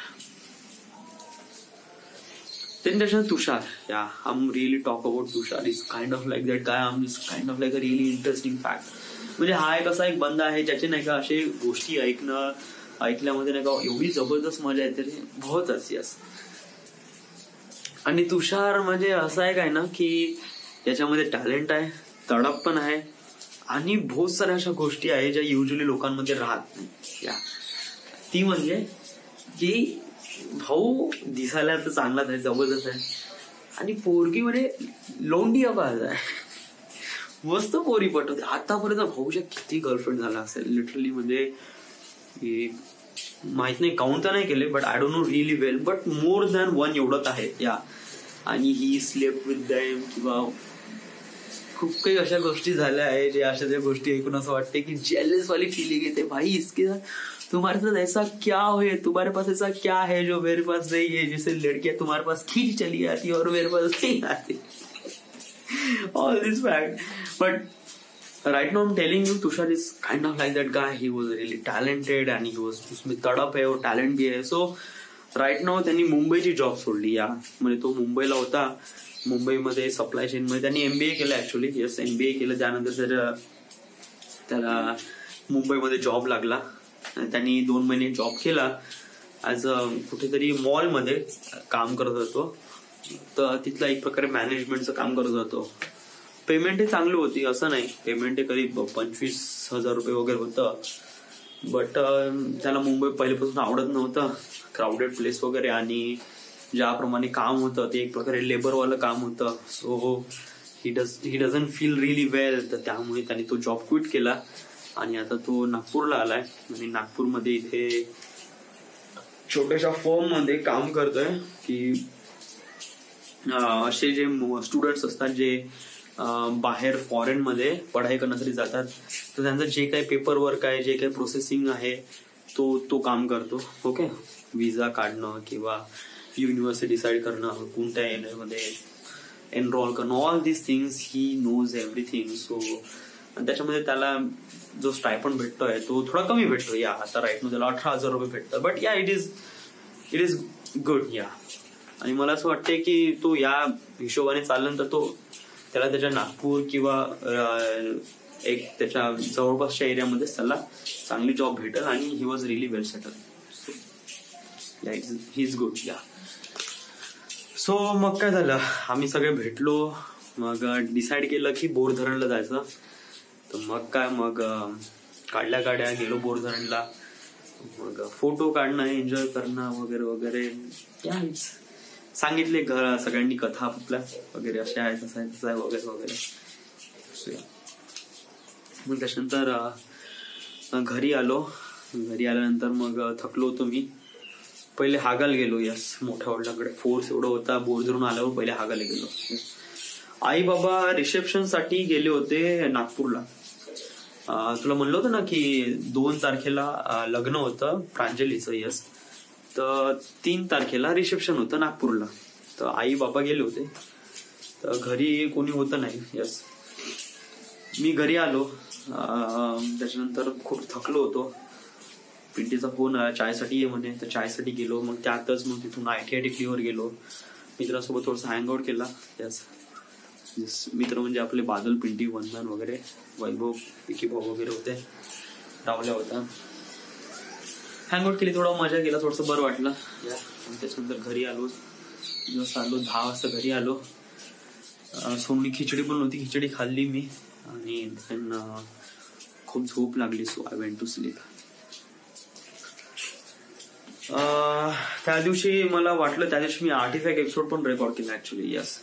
त्याच्यानंतर तुषार या. I'm really talk about Tushar is kind of like that guy. I'm is kind of like a really interesting fact. म्हणजे हा एक असा एक बंदा आहे ज्याचे नाही का असे गोष्टी ऐकल्यामध्ये नाही का एवढी जबरदस्त मजा येते रे, बहुत यस. आणि तुषार म्हणजे असं आहे काय ना की याच्यामध्ये टॅलेंट आहे, तडप पण आहे आणि बहुत साऱ्या अशा गोष्टी आहे ज्या युजली लोकांमध्ये राहत नाही या. ती म्हणजे की भाऊ दिसायला तर चांगलाच आहे, जबरदस्त आहे, आणि पोरगी म्हणजे लोंडी आवाज आहे, मस्त पोरी पटवते. आतापर्यंत भाऊच्या किती गर्लफ्रेंड झाला असेल लिटरली, म्हणजे माहित नाही, काउंट तर नाही केले, but I don't no really well, but more than 1 एवढंच आहे या. आणि ही स्लेप विथ दॅम किंवा खूप काही अशा गोष्टी झाल्या आहे जे अशा त्या गोष्टी ऐकून असं वाटते की जेलस वाली फीलिंग येते. भाई इसके तुम्हारे साथ ऐसा क्या है, तुम्हारे पास ऐसा क्या है जो मेरे पास नहीं है, जैसे लड़कियां तुम्हारे पास खींच चली आती और मेरे पास नहीं आती. All this fact. But right now I am telling you, Tushar is kind of like that guy. He was really talented आणि ही वॉज, उसमें तड़प है और टॅलेंट भी है. सो राइट नाउ त्यांनी मुंबईची जॉब सोडली या. म्हणजे तो मुंबईला होता, मुंबईमध्ये सप्लाय चेन मध्ये त्यांनी MBA केलं ऍक्च्युअली. येस, MBA केलं. त्यानंतर त्याला मुंबईमध्ये जॉब लागला. त्यांनी 2 महिने जॉब केला ऍज अ कुठेतरी मॉलमध्ये काम करत होतो. तर तिथला एक प्रकारे मॅनेजमेंटचं काम करत होतो. पेमेंटही चांगली होती, असं नाही, पेमेंट करीब 25,000 रुपये वगैरे होतं. बट त्याला मुंबई पहिल्यापासून आवडत नव्हतं, क्राऊडेड प्लेस वगैरे, आणि ज्याप्रमाणे काम होतं ते एक प्रकारे लेबरवालं काम होतं. So he doesn't feel really well. तर त्यामुळे त्याने तो जॉब क्विट केला आणि आता तो नागपूरला आलाय. आणि नागपूरमध्ये इथे छोट्याशा फर्म मध्ये काम करतोय की असे जे स्टुडंट्स असतात जे बाहेर फॉरेन मध्ये पढाई करण्यासाठी जातात, तर त्यांचं जे काही पेपर वर्क आहे, जे काही प्रोसेसिंग आहे, तो काम करतो. ओके, विजा काढणं किंवा युनिव्हर्सिटी डिसाईड करणं, कोणत्या एनमध्ये एनरोल करणं, all this things he knows everything. So त्याच्यामध्ये त्याला जो स्टायपंड भेटतोय तो थोडा कमी भेटतो या. आता राईट नो त्याला 18,000 रुपये भेटतात. बट या इट इज गुड या. आणि मला असं वाटतंय की तो या हिशोबाने चालल्यानंतर त्याला त्याच्या नागपूर किंवा एक त्याच्या जवळपासच्या एरियामध्ये त्याला चांगली जॉब भेटेल आणि ही was really well settle. So या ही इज गुड या. सो मग काय झालं, आम्ही सगळे भेटलो, मग डिसाईड केलं की बोर धरणला जायचं. तर मग काढल्या गाड्या गेलो बोर धरणला. मग फोटो काढणं, एन्जॉय करणं वगैरे वगैरे या. सांगितले सगळ्यांनी कथा आपल्या वगैरे, असे आहे तसं आहे तसं आहे वगैरे वगैरे. मग त्याच्यानंतर घरी आलो. घरी आल्यानंतर मग थकलो होतो मी. पहिले हागायला गेलो. यस, मोठ्या वडिलांकडे फोर्स एवढा होता. बोर धरून आल्यावर पहिले हागायला गेलो. आई बाबा रिसेप्शन साठी गेले होते नागपूरला. तुला म्हणलं होतं ना की 2 तारखेला लग्न होतं प्रांजलीचं. यस, तर 3 तारखेला रिसेप्शन होतं नागपूरला. तर आई बाबा गेले होते, तर घरी कोणी होतं नाही. यस, मी घरी आलो. त्याच्यानंतर खूप थकलो होतो. पिंटीचा फोन आला, चायसाठी ये म्हणे. तर चायसाठी गेलो. मग त्यातच मग तिथून ITI टेकडीवर गेलो. मित्रासोबत थोडंसं हँगआउट केला. यस, मित्र म्हणजे आपले बादल, पिंटी, वंदन वगैरे, वैभव, विकी भाऊ वगैरे होते, रावल्या होता. हँगआउट केली, थोडा मजा केला, थोडंसं बरं वाटलं. त्याच्यानंतर घरी आलो. जसं आलो 10 वाजता घरी आलो. सोनी खिचडी पण होती, खिचडी खाल्ली मी आणि खूप झोप लागली. So I went to sleep. त्या दिवशी मला वाटलं, त्या दिवशी मी आर्टिफॅक्ट एपिसोड पण रेकॉर्ड केला ऍक्च्युअली. यस,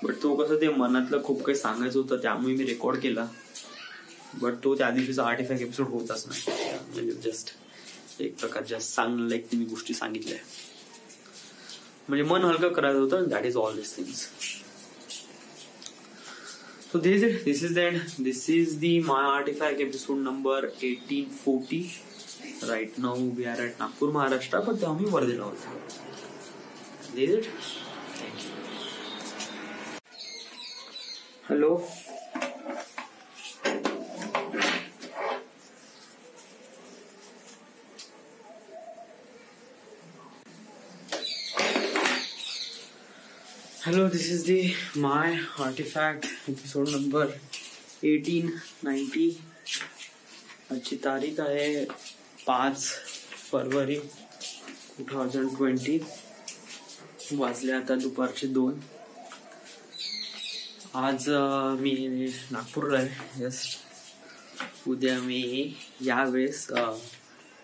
बट तो कसं ते मनातलं खूप काही सांगायचं होतं त्यामुळे मी रेकॉर्ड केला. बट तो त्या दिवशीचा आर्टिफॅक्ट एपिसोड होताच नाही. म्हणजे जस्ट एक प्रकार जास्त सांगणं लाईक तुम्ही गोष्टी सांगितल्या, म्हणजे मन हलकं करायचं होतं. That is all this things. So this is the end. This is the My Artifact episode number 1840. Right now we are at Nagpur, Maharashtra, but तेव्हा मी वर्धेला होतो. This is it. Thank you. Hello. Hello, this is the My Artifact episode number 1890. आजची तारीख आहे 5 February 2020. वाजले आता दुपारचे 2. आज मी नागपूरला आहे. जस्ट उद्या मी यावेळेस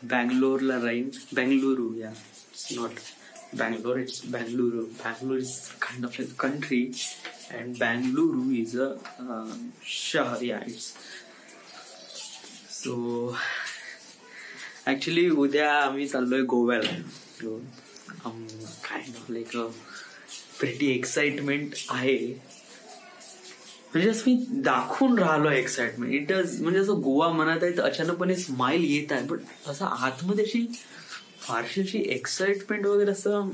बँगलोरला राहीन. बेंगलुरू, या it's not Bangalore, it's Bengaluru. Bangalore is kind of like a country, and Bengaluru is a shahar. Yeah, it's so. Actually, उद्या आम्ही चाललोय गोव्याला. So, kind of like a pretty excitement आहे. म्हणजे असं मी दाखवून राहिलो एक्साइटमेंट. इट डज, म्हणजे असं गोवा म्हणत आहे तर अचानकपणे स्माइल येत आहे, बट असं आतमध्ये अशी फारशी अशी एक्साइटमेंट वगैरे असं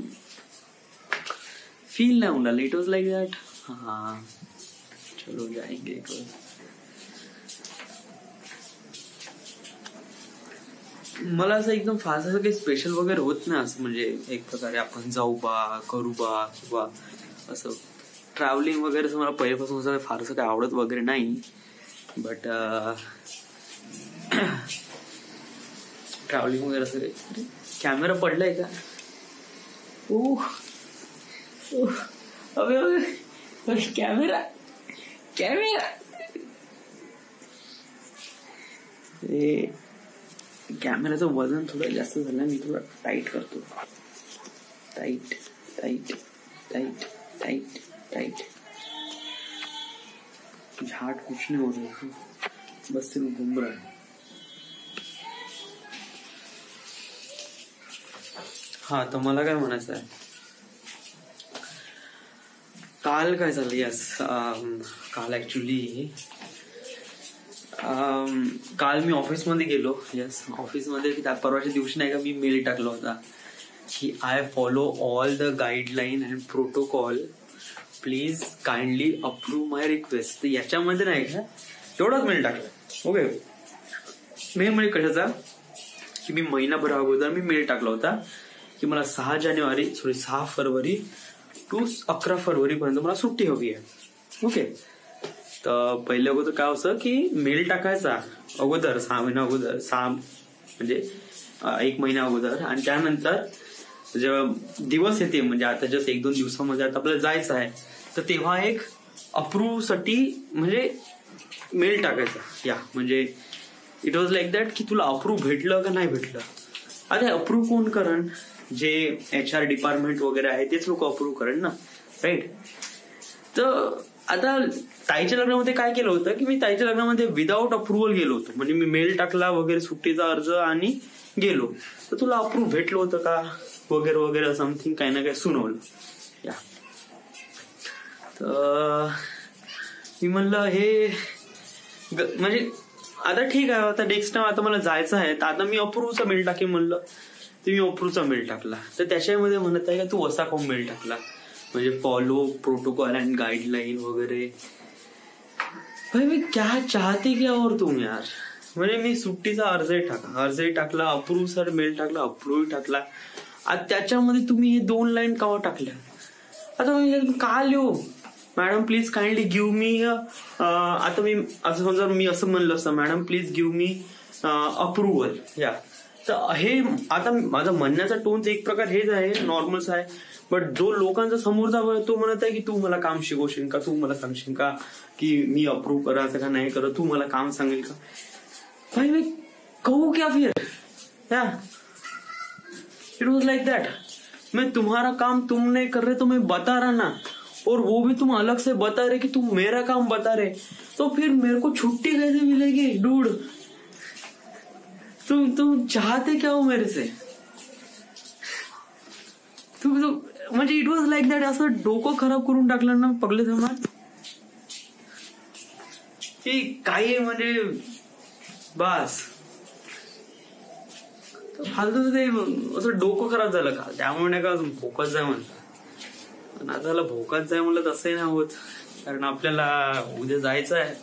फील नाही होणार. इट वॉज लाईक दॅट, हा चलो जाएंगे. मला असं एकदम फास्ट असं काही स्पेशल वगैरे होत नाही. असं म्हणजे एक प्रकारे आपण जाऊ बा, करू बा, किंवा असं ट्रॅव्हलिंग वगैरे असं मला पहिल्यापासून असं फारसं काही आवडत वगैरे नाही. बट ट्रॅव्हलिंग वगैरे असं काही. कॅमेरा पडलाय का? अबे कॅमेरा कॅमेराचं वजन थोडं जास्त झालं. मी थोडं टाईट करतो. Tight tight tight tight tight. झाट कुछ नहीं हो रहा, बस सिर्फ घूम रहा है. हा, तर मला काय म्हणायचं आहे, काल काय झालं. यस, काल ऍक्च्युली काल मी ऑफिसमध्ये गेलो. यस, ऑफिसमध्ये त्या परवाच्या दिवशी नाही का मी मेल टाकला होता की I follow all the guideline and protocol, please kindly approve my request. तर याच्यामध्ये नाही का एवढाच मेल टाकला. ओके, मेल म्हणजे कशाचा की मी महिनाभर अगोदर मी मेल टाकला होता की मला 6 फरवरी टू 11 फरवरी पर्यंत मला सुट्टी हवी आहे. ओके, तर पहिले अगोदर काय होतं की मेल टाकायचा अगोदर 6 महिना अगोदर, 6 म्हणजे 1 महिना अगोदर, आणि त्यानंतर जेव्हा दिवस येते म्हणजे आता जस्ट 1-2 दिवसामध्ये आता आपल्याला जायचं आहे तर तेव्हा एक अप्रूव्ह साठी म्हणजे मेल टाकायचा. या म्हणजे इट वॉज लाईक दॅट की तुला अप्रूव्ह भेटलं का नाही भेटलं. आता अप्रूव्ह कोण करण, जे HR डिपार्टमेंट वगैरे आहे तेच लोक अप्रूव्ह करेन ना, राईट. तर आता ताईच्या लग्नामध्ये काय केलं होतं की मी ताईच्या लग्नामध्ये विदाऊट अप्रुव्हल गेलो होतो. म्हणजे मी मेल टाकला वगैरे, सुट्टीचा अर्ज आणि गेलो. तर तुला अप्रूव्ह भेटलं होतं का वगैरे वगैरे समथिंग काही ना काही सुनावलं. या तर मी म्हणलं हे म्हणजे आता ठीक आहे, आता नेक्स्ट टाइम आता मला जायचं आहे तर आता मी अप्रूव्हचा मेल टाकेन म्हणलं. तर मी अप्रूव्हचा मेल टाकला. तर त्याच्यामध्ये म्हणत आहे का तू असा कोण मेल टाकला म्हणजे फॉलो प्रोटोकॉल अँड गाईडलाईन वगैरे. भाई मी क्या चाहते क्या और तुम यार. म्हणजे मी सुट्टीचा अर्जही टाकला, अप्रूव्ह सर मेल टाकला, अप्रूव्ह टाकला. आता त्याच्यामध्ये तुम्ही हे 2 लाईन का टाकल्या. आता मी का लिहू, madam please kindly give me, आता मी असं समजा मी असं म्हणलं असतं madam please give me approval. या तर हे आता माझा म्हणण्याचा टोन एक प्रकार हेच आहे, नॉर्मल्स आहे. बट जो लोकांचा समोरचा तो म्हणत आहे की तू मला काम शिकवशील का, तू मला सांगशील का की मी अप्रूव्ह करायचं का नाही करत, तू मला काम सांगेल का. भाई मी कहू क्या फिर. या इट वॉज लाइक दैट. मैं तुम्हारा काम तुम नहीं कर रहे तो मैं बता रहा ना, और वो भी तुम अलग से बता रहे कि तुम मेरा काम बता रहे, तो फिर मेरे को छुट्टी कैसे मिलेगी डूड? तुम चाहते क्या हो मेरे से? तुम म्हणजे इट वॉज लाईक दॅट. असं डोकं खराब करून टाकलं ना पगले समान की काही म्हणजे बस फालतू ते असं डोकं खराब झालं का. त्यामुळे नाही का भोकत जाय म्हणतात. आता त्याला भोकात जाय म्हणलं तसंही नाही होत, कारण आपल्याला उद्या जायचं आहे.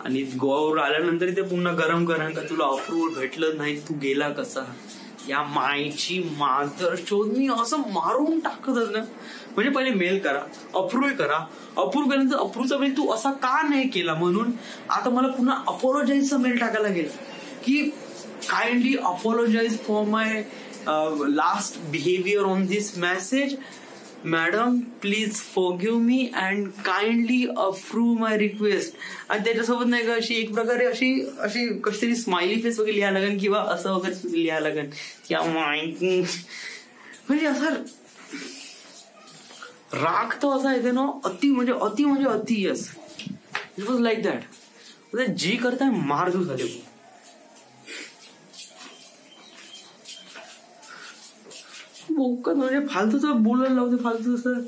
आणि गोवावर आल्यानंतर ते पुन्हा गरम करा का तुला अप्रुव्हल भेटलं नाही, तू गेला कसा. या मायची मातर शोध मी असं मारून टाकत ना. म्हणजे पहिले मेल करा, अप्रूव्ह करा, अप्रूव्ह केल्यानंतर अप्रूव्हचा मेल तू असा का नाही केला म्हणून आता मला पुन्हा अपोलोजाईजचा मेल टाकायला गेला की kindly apologise for my last behaviour on this message. Madam please forgive me and kindly approve my request. आणि त्याच्यासोबत नाही का अशी एक प्रकारे अशी अशी कशी तरी स्माइली फेस वगैरे लिहायला लागेल किंवा असं वगैरे लिहायला लागेल की म्हणजे असं राग तो असा येते ना अति म्हणजे अति. Yes it was like that. जी करताय मार दू झाले बोकत म्हणजे फालतूच बोलायला लावते, फालतू असं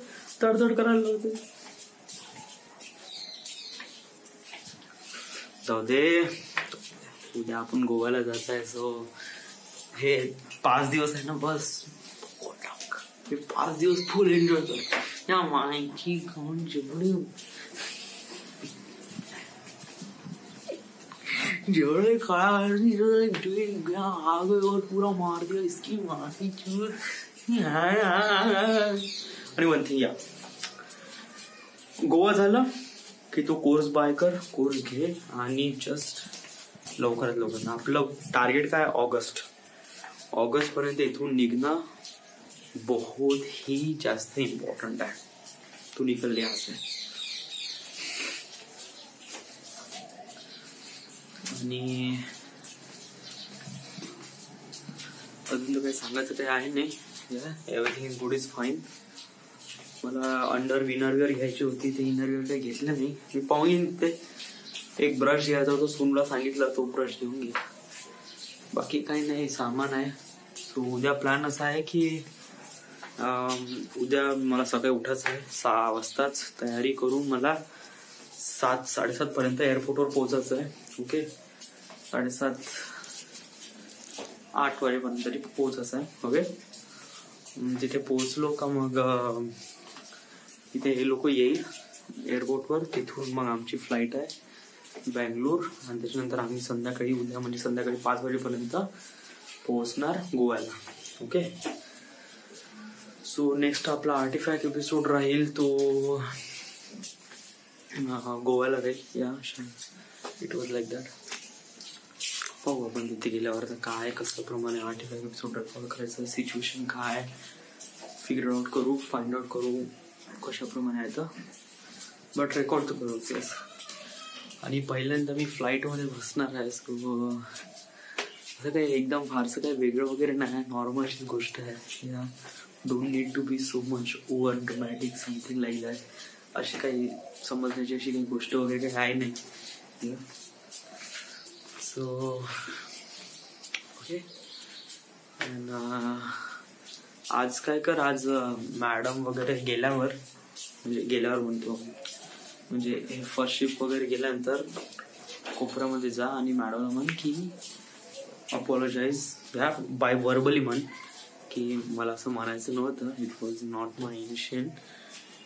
तडतड करायला लावते. जाऊ दे, उद्या आपण गोव्याला जात आहे. सो हे 5 दिवस आहे ना बस, हे 5 दिवस फुल एन्जॉय कर. या मायची खाऊन जेवढे खड़ा आ गए और पूरा मार दिया इसकी मासी चूर. आणि वन थिंग या गोवा झालं की तो कोर्स बाय कर, कोर्स घे आणि जस्ट लवकरात लवकर. आपलं टार्गेट काय ऑगस्ट पर्यंत इथून निघणं बहुत ही जास्त इम्पॉर्टंट आहे. तू निकल लिहा से. आणि अजून तर काही सांगायचं काही आहे नाही. Everything is good, is fine. मला इनरवेअर घ्यायची होती, ते इनरवेअर काही घेतलं नाही. मी पाहून ते एक ब्रश घ्यायचा होता, सोनला सांगितलं तो ब्रश घेऊन घे. बाकी काही नाही, सामान आहे. सो उद्या प्लॅन असा आहे की उद्या मला सकाळी उठायचं आहे 6 वाजताच. तयारी करून मला 7-7:30 पर्यंत एअरपोर्टवर पोहोचायचं आहे. ओके, 7:30-8 वाजेपर्यंत तरी पोहोचायचं आहे. ओके, तिथे पोहोचलो का मग तिथे हे लोक येईल एअरपोर्टवर. तिथून मग आमची फ्लाईट आहे बँगलोर आणि त्याच्यानंतर आम्ही संध्याकाळी उद्या म्हणजे संध्याकाळी 5 वाजेपर्यंत पोहोचणार गोव्याला. ओके, सो नेक्स्ट आपला आर्टिफॅक्ट एपिसोड राहील तो गोव्याला राहील. या इट वॉज लाईक दॅट. पाहू आपण तिथे गेल्यावर काय कसं प्रमाणे आर्टिफॅक्ट एपिसोड रेकॉर्ड करायचं, सिच्युएशन काय फिगर आउट करू, फाइंड आउट करू कशाप्रमाणे आहे तर. बट रेकॉर्ड तर करू. येस. आणि पहिल्यांदा मी फ्लाईटमध्ये बसणार आहे. सो असं काही एकदम फारसं काही वेगळं वगैरे नाही, नॉर्मल गोष्ट आहे. You don't need to be so much over dramatic something like that. अशी काही समजण्याची अशी काही गोष्ट वगैरे काही आहे नाही. So okay. आज काय कर, आज मॅडम वगैरे गेल्यावर म्हणतो म्हणजे फर्स्ट शिफ्ट वगैरे गेल्यानंतर कोपऱ्यामध्ये जा आणि मॅडमला म्हण की अपोलोजाइज बाय वर्बली म्हण की मला असं म्हणायचं नव्हतं, it was not my initial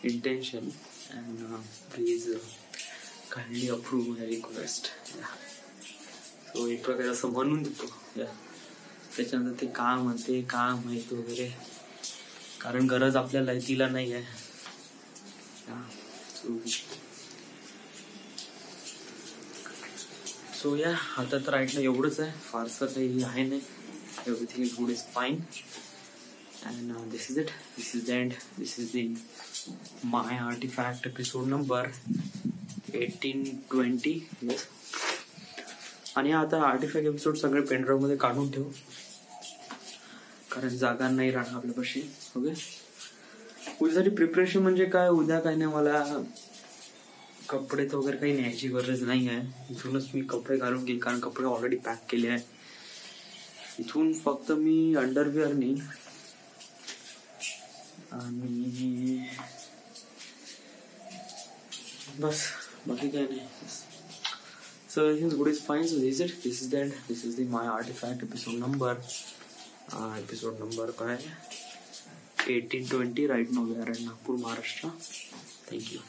intention and please kindly approve my request. So एक प्रकारे असं म्हणून देतो. त्याच्यानंतर ते का म्हणते का माहिती वगैरे, कारण गरज आपल्याला तिला नाही आहे. सो या आता तर राईट ना एवढंच आहे, फारसं काही आहे नाही. Everything is good, is fine and this is it. This is the end. This is the my artefact episode number 18-20. Yes. आणि आता आर्टिफॅक्ट एपिसोड सगळे पेनड्राईव्ह मध्ये काढून ठेव, कारण जागा नाही राहणार आपल्यापाशी. ओके, उद्यासाठी प्रिपरेशन म्हणजे काय, उद्या काय नाही, मला कपडे तर वगैरे काही न्यायची गरज नाही आहे. इथूनच मी कपडे घालून घेईन, कारण कपडे ऑलरेडी पॅक केले आहे. इथून फक्त मी अंडरवेअर नेईन आणि बस, बाकी काय नाही. So everything's good, is fine. So this is it. This is the end. This is the My Artifact episode number. Episode number काय 1820 right now. We are in Nagpur, Maharashtra. Thank you.